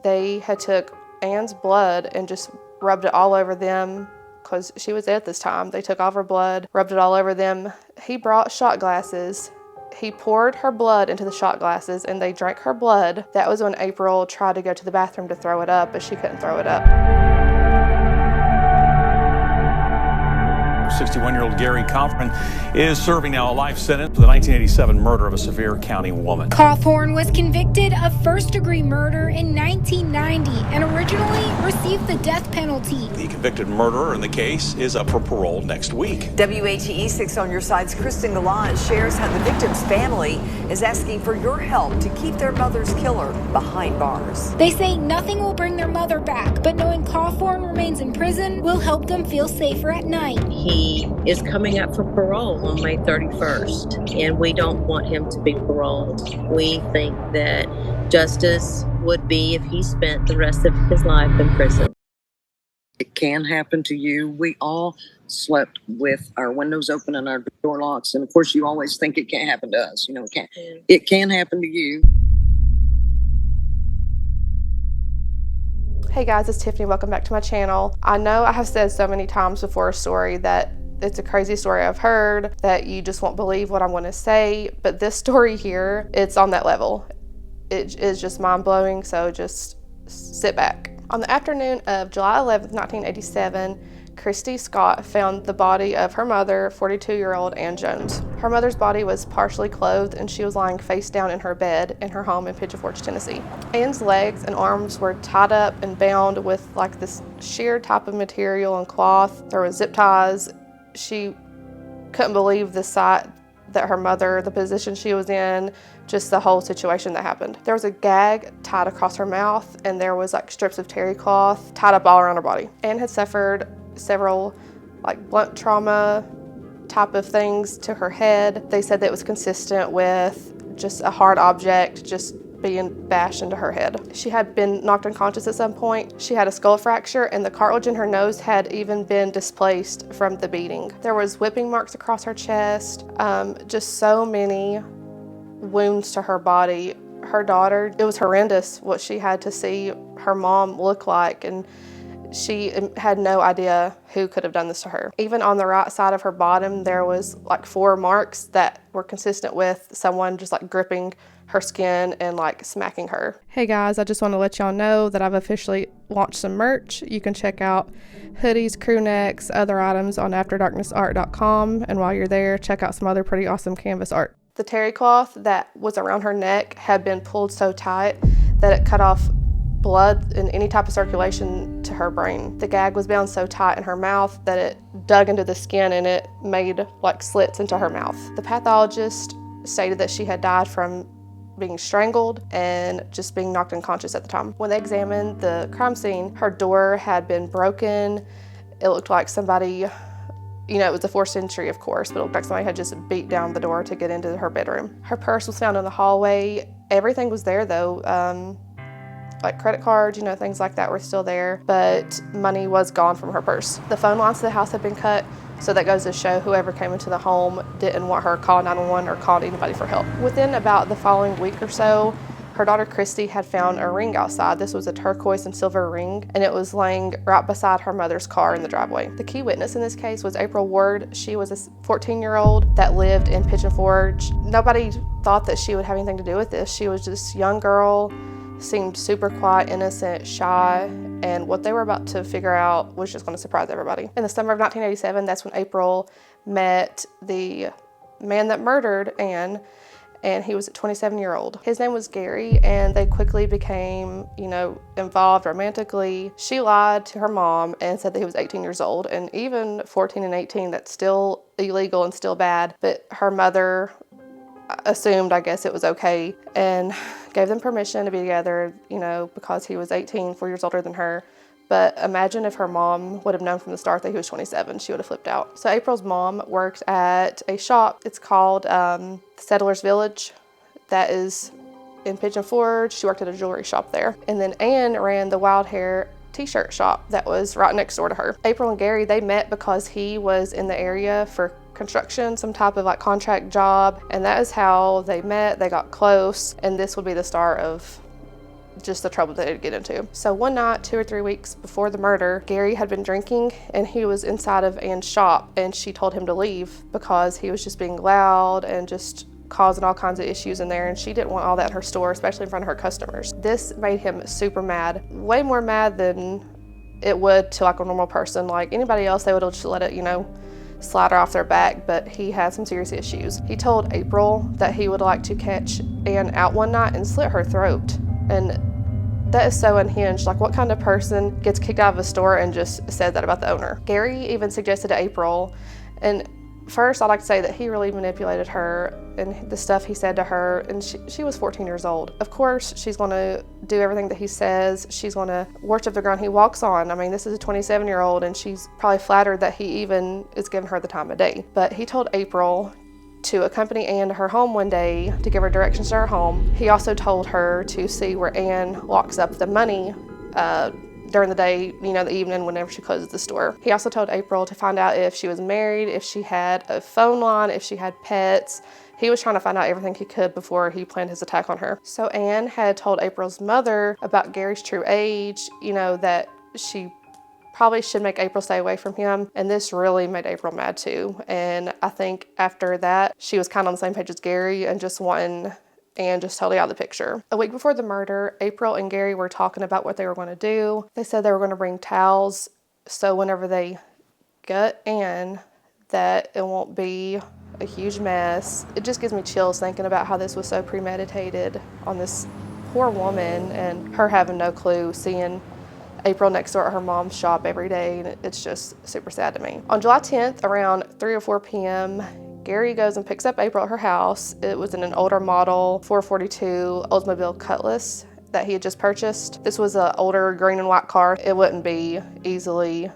They had took Ann's blood and just rubbed it all over them because she was dead at this time. They took all of her blood, rubbed it all over them. He brought shot glasses. He poured her blood into the shot glasses and they drank her blood. That was when April tried to go to the bathroom to throw it up, but she couldn't throw it up. 61-year-old Gary Caughron is serving now a life sentence for the 1987 murder of a Sevier County woman. Caughron was convicted of first-degree murder in 1990 and originally received the death penalty. The convicted murderer in the case is up for parole next week. WATE 6 on your side's Kristen Gallant shares how the victim's family is asking for your help to keep their mother's killer behind bars. They say nothing will bring their mother back, but knowing Caughron remains in prison will help them feel safer at night. He is coming up for parole on May 31st, and we don't want him to be paroled. We think that justice would be if he spent the rest of his life in prison. It can happen to you. We all slept with our windows open and our door locks, and of course you always think it can't happen to us. You know, it can happen to you. Hey guys, it's Tiffany. Welcome back to my channel. I know I have said so many times before a story that it's a crazy story I've heard, that you just won't believe what I'm going to say, but this story here, it's on that level. It is just mind-blowing, so just sit back. On the afternoon of July 11th, 1987, Christy Scott found the body of her mother, 42-year-old Ann Jones. Her mother's body was partially clothed and she was lying face down in her bed in her home in Pigeon Forge, Tennessee. Ann's legs and arms were tied up and bound with like this sheer type of material and cloth. There was zip ties. She couldn't believe the sight that her mother, the position she was in, just the whole situation that happened. There was a gag tied across her mouth and there was like strips of terry cloth tied up all around her body. Ann had suffered several like blunt trauma type of things to her head. They said that it was consistent with just a hard object just being bashed into her head. She had been knocked unconscious at some point. She had a skull fracture and the cartilage in her nose had even been displaced from the beating. There was whipping marks across her chest, just so many wounds to her body. Her daughter, it was horrendous what she had to see her mom look like, and she had no idea who could have done this to her. Even on the right side of her bottom, there was like 4 marks that were consistent with someone just like gripping her skin and like smacking her. Hey guys, I just want to let y'all know that I've officially launched some merch. You can check out hoodies, crew necks, other items on afterdarknessart.com, and while you're there, check out some other pretty awesome canvas art. The terry cloth that was around her neck had been pulled so tight that it cut off blood and any type of circulation to her brain. The gag was bound so tight in her mouth that it dug into the skin and it made like slits into her mouth. The pathologist stated that she had died from being strangled and just being knocked unconscious at the time. When they examined the crime scene, her door had been broken. It looked like somebody, you know, it was the 4th century, of course, but it looked like somebody had just beat down the door to get into her bedroom. Her purse was found in the hallway. Everything was there though. Like credit cards, you know, things like that were still there, but money was gone from her purse. The phone lines to the house had been cut, so that goes to show whoever came into the home didn't want her called 911 or called anybody for help. Within about the following week or so, her daughter Christy had found a ring outside. This was a turquoise and silver ring, and it was laying right beside her mother's car in the driveway. The key witness in this case was April Ward. She was a 14-year-old that lived in Pigeon Forge. Nobody thought that she would have anything to do with this. She was just a young girl, seemed super quiet, innocent, shy, and what they were about to figure out was just going to surprise everybody. In the summer of 1987, that's when April met the man that murdered Ann, and he was a 27-year-old. His name was Gary, and they quickly became, you know, involved romantically. She lied to her mom and said that he was 18 years old, and even 14 and 18, that's still illegal and still bad, but her mother assumed, I guess, it was okay and gave them permission to be together, you know, because he was 18, 4 years older than her. But imagine if her mom would have known from the start that he was 27, she would have flipped out. So April's mom worked at a shop. It's called Settlers Village. That is in Pigeon Forge. She worked at a jewelry shop there. And then Ann ran the Wild Hair t-shirt shop that was right next door to her. April and Gary, they met because he was in the area for construction, some type of like contract job, and that is how they met. They got close, and this would be the start of just the trouble that he'd get into. So one night, 2 or 3 weeks before the murder, Gary had been drinking and he was inside of Ann's shop, and she told him to leave because he was just being loud and just causing all kinds of issues in there, and she didn't want all that in her store, especially in front of her customers. This made him super mad, way more mad than it would to like a normal person. Like anybody else, they would have just let it, slide her off their back, but he had some serious issues. He told April that he would like to catch Ann out one night and slit her throat. And that is so unhinged. Like, what kind of person gets kicked out of a store and just said that about the owner? Gary even suggested to April, and first I'd like to say that he really manipulated her and the stuff he said to her, and she was 14 years old. Of course, she's going to do everything that he says. She's going to worship the ground he walks on. I mean, this is a 27-year-old, and she's probably flattered that he even is giving her the time of day. But he told April to accompany Ann to her home one day to give her directions to her home. He also told her to see where Ann locks up the money during the day, the evening whenever she closes the store. He also told April to find out if she was married, if she had a phone line, if she had pets. He was trying to find out everything he could before he planned his attack on her. So Ann had told April's mother about Gary's true age, that she probably should make April stay away from him. And this really made April mad too. And I think after that, she was kind of on the same page as Gary and just wanting Ann just totally out of the picture. A week before the murder, April and Gary were talking about what they were going to do. They said they were going to bring towels, so whenever they gut Ann, that it won't be a huge mess. It just gives me chills thinking about how this was so premeditated on this poor woman, and her having no clue, seeing April next door at her mom's shop every day, and it's just super sad to me. On July 10th, around 3 or 4 p.m., Gary goes and picks up April at her house. It was in an older model 442 Oldsmobile Cutlass that he had just purchased. This was an older green and white car. It wouldn't be easily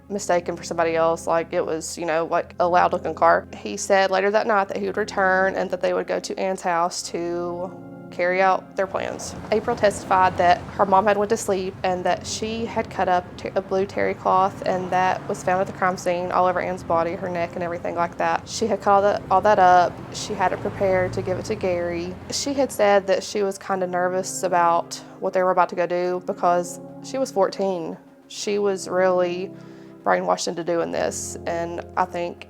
mistaken for somebody else. Like, it was, like a loud looking car. He said later that night that he would return and that they would go to Ann's house to carry out their plans. April testified that her mom had went to sleep and that she had cut up a blue terry cloth, and that was found at the crime scene all over Ann's body, her neck and everything like that. She had cut all that up. She had it prepared to give it to Gary. She had said that she was kind of nervous about what they were about to go do because she was 14. She was really brainwashed into doing this, and I think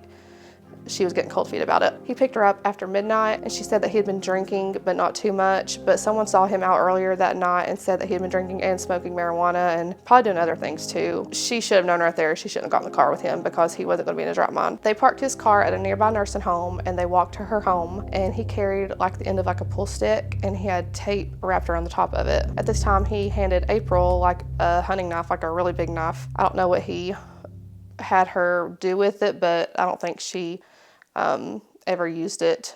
she was getting cold feet about it. He picked her up after midnight, and she said that he had been drinking, but not too much. But someone saw him out earlier that night and said that he had been drinking and smoking marijuana and probably doing other things too. She should have known right there she shouldn't have gotten in the car with him because he wasn't going to be in his right mind. They parked his car at a nearby nursing home, and they walked to her home, and he carried like the end of like a pool stick, and he had tape wrapped around the top of it. At this time, he handed April like a hunting knife, like a really big knife. I don't know what he had her do with it, but I don't think she ever used it.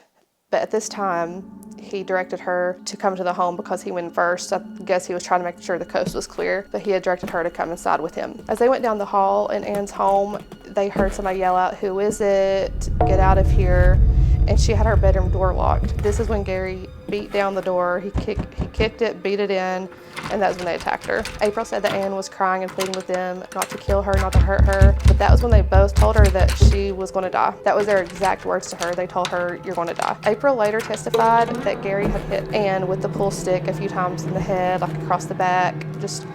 But at this time, he directed her to come to the home because he went first. I guess he was trying to make sure the coast was clear, but he had directed her to come inside with him. As they went down the hall in Ann's home, they heard somebody yell out, "Who is it? Get out of here." And she had her bedroom door locked. This is when Gary beat down the door. He kicked it, beat it in, and that was when they attacked her. April said that Ann was crying and pleading with them not to kill her, not to hurt her, but that was when they both told her that she was going to die. That was their exact words to her. They told her, "You're going to die." April later testified that Gary had hit Ann with the pool stick a few times in the head, like across the back, just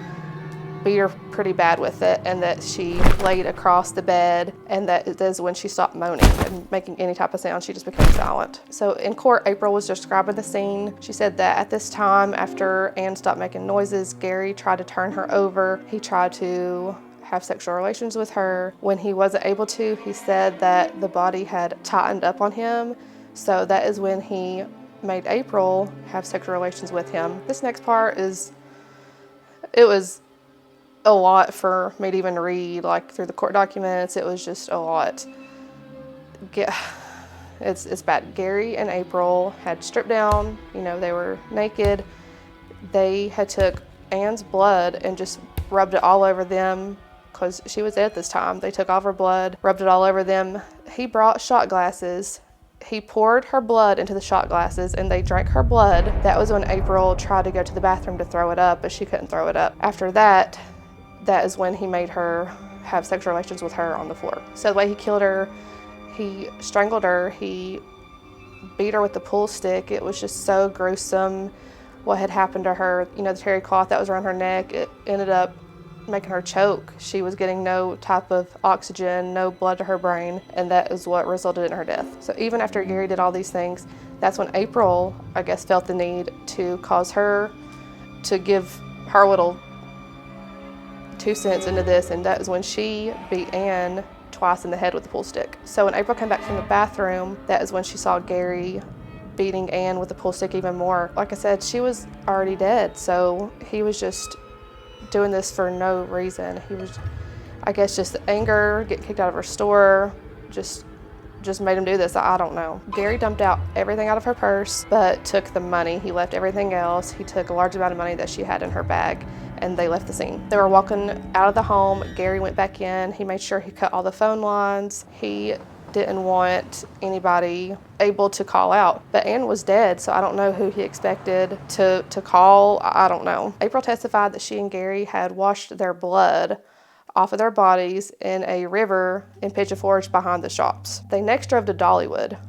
beat her pretty bad with it, and that she laid across the bed, and that is when she stopped moaning and making any type of sound. She just became silent. So in court, April was describing the scene. She said that at this time, after Ann stopped making noises, Gary tried to turn her over. He tried to have sexual relations with her. When he wasn't able to, he said that the body had tightened up on him. So that is when he made April have sexual relations with him. This next part it was a lot for me to even read, like through the court documents. It was just a lot. It's bad. Gary and April had stripped down, they were naked. They had took Ann's blood and just rubbed it all over them because she was dead at this time. They took all of her blood, rubbed it all over them. He brought shot glasses. He poured her blood into the shot glasses and they drank her blood. That was when April tried to go to the bathroom to throw it up, but she couldn't throw it up. After that is when he made her have sexual relations with her on the floor. So the way he killed her, he strangled her, he beat her with the pool stick. It was just so gruesome. what had happened to her. You know, the terry cloth that was around her neck, it ended up making her choke. She was getting no type of oxygen, no blood to her brain, and that is what resulted in her death. So even after Gary did all these things, that's when April, I guess, felt the need to cause her to give her little 2 cents into this, and that is when she beat Ann twice in the head with a pool stick. So when April came back from the bathroom, that is when she saw Gary beating Ann with the pool stick even more. Like I said, she was already dead, so he was just doing this for no reason. He was, I guess, just anger, getting kicked out of her store, just made him do this. I don't know. Gary dumped out everything out of her purse, but took the money. He left everything else. He took a large amount of money that she had in her bag, and they left the scene. They were walking out of the home. Gary went back in. He made sure he cut all the phone lines. He didn't want anybody able to call out. But Ann was dead, so I don't know who he expected to call. I don't know. April testified that she and Gary had washed their blood off of their bodies in a river in Pigeon Forge behind the shops. They next drove to Dollywood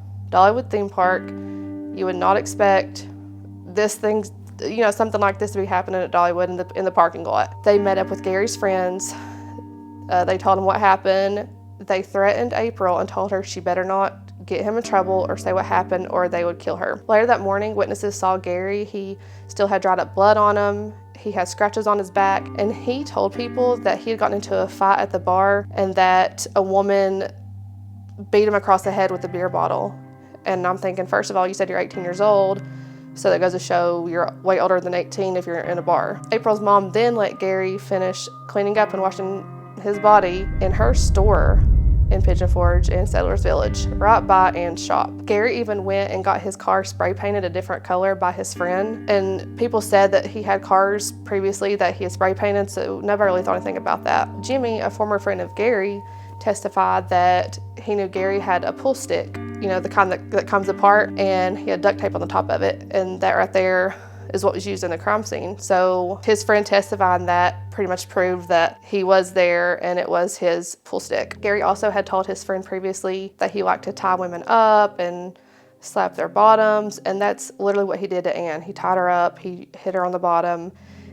theme park. You would not expect this thing, you know, something like this to be happening at Dollywood in the parking lot. They met up with Gary's friends. They told him what happened. They threatened April and told her she better not get him in trouble or say what happened or they would kill her. Later that morning, witnesses saw Gary. He still had dried up blood on him. He had scratches on his back, and he told people that he had gotten into a fight at the bar and that a woman beat him across the head with a beer bottle. And I'm thinking, first of all, you said you're 18 years old, so that goes to show you're way older than 18 if you're in a bar. April's mom then let Gary finish cleaning up and washing his body in her store in Pigeon Forge in Settlers Village, right by Ann's shop. Gary even went and got his car spray painted a different color by his friend, and people said that he had cars previously that he had spray painted, so nobody really thought anything about that. Jimmy, a former friend of Gary, testified that he knew Gary had a pool stick, you know, the kind that comes apart, and he had duct tape on the top of it, and that right there is what was used in the crime scene. So his friend testifying that pretty much proved that he was there and it was his pool stick. Gary also had told his friend previously that he liked to tie women up and slap their bottoms, and that's literally what he did to Ann. He tied her up, he hit her on the bottom,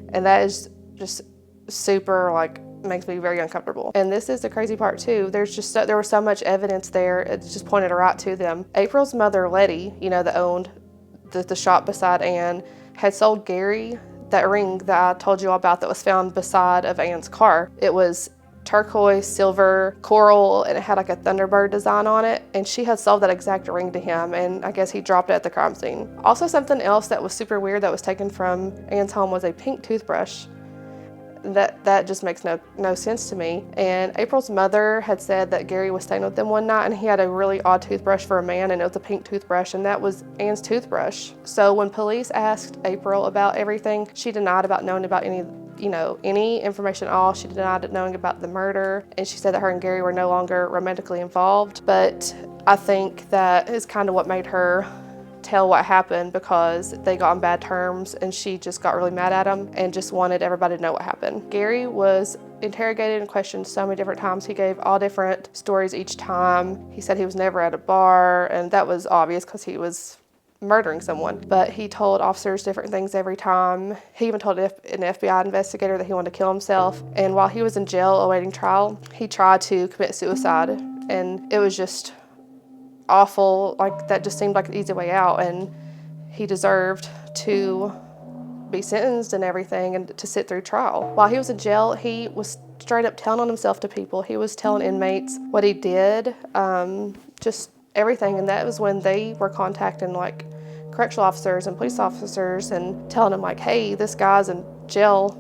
and that is just super, like, makes me very uncomfortable. And this is the crazy part too. There was so much evidence there, it just pointed right to them. April's mother, Letty, you know, that owned the shop beside Ann, had sold Gary that ring that I told you all about that was found beside of Ann's car. It was turquoise, silver, coral, and it had like a Thunderbird design on it, and she had sold that exact ring to him, and I guess he dropped it at the crime scene. Also, something else that was super weird that was taken from Ann's home was a pink toothbrush. That just makes no sense to me. And April's mother had said that Gary was staying with them one night and he had a really odd toothbrush for a man, and it was a pink toothbrush, and that was Ann's toothbrush. So when police asked April about everything, she denied about knowing about any information at all. She denied knowing about the murder, and she said that her and Gary were no longer romantically involved. But I think that is kind of what made her tell what happened, because they got on bad terms and she just got really mad at him and just wanted everybody to know what happened. Gary was interrogated and questioned so many different times. He gave all different stories each time. He said he was never at a bar, and that was obvious because he was murdering someone. But he told officers different things every time. He even told an FBI investigator that he wanted to kill himself. And while he was in jail awaiting trial, he tried to commit suicide, and it was just awful. Like, that just seemed like an easy way out, and he deserved to be sentenced and everything and to sit through trial. While he was in jail, he was straight up telling on himself to people. He was telling inmates what he did, just everything, and that was when they were contacting like correctional officers and police officers and telling them like, hey, this guy's in jail,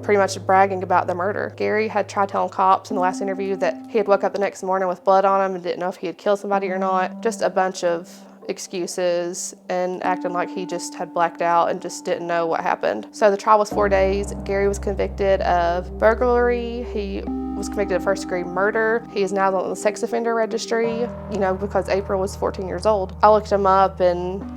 pretty much bragging about the murder. Gary had tried telling cops in the last interview that he had woke up the next morning with blood on him and didn't know if he had killed somebody or not. Just a bunch of excuses and acting like he just had blacked out and just didn't know what happened. So the trial was 4 days. Gary was convicted of burglary. He was convicted of first-degree murder. He is now on the sex offender registry, because April was 14 years old. I looked him up, and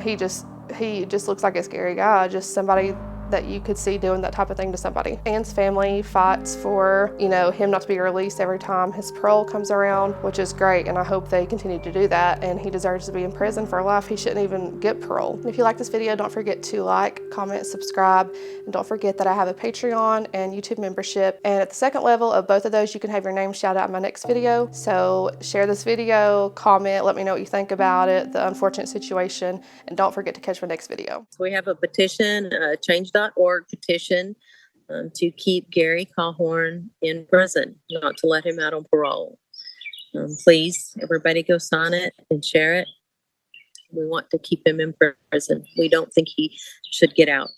he just looks like a scary guy, just somebody that you could see doing that type of thing to somebody. Ann's family fights for, him not to be released every time his parole comes around, which is great, and I hope they continue to do that, and he deserves to be in prison for life. He shouldn't even get parole. If you like this video, don't forget to like, comment, subscribe, and don't forget that I have a Patreon and YouTube membership, and at the second level of both of those, you can have your name shout out in my next video. So share this video, comment, let me know what you think about it, the unfortunate situation, and don't forget to catch my next video. So we have a petition, change.org petition to keep Gary Caughron in prison, not to let him out on parole. Please, everybody go sign it and share it. We want to keep him in prison. We don't think he should get out.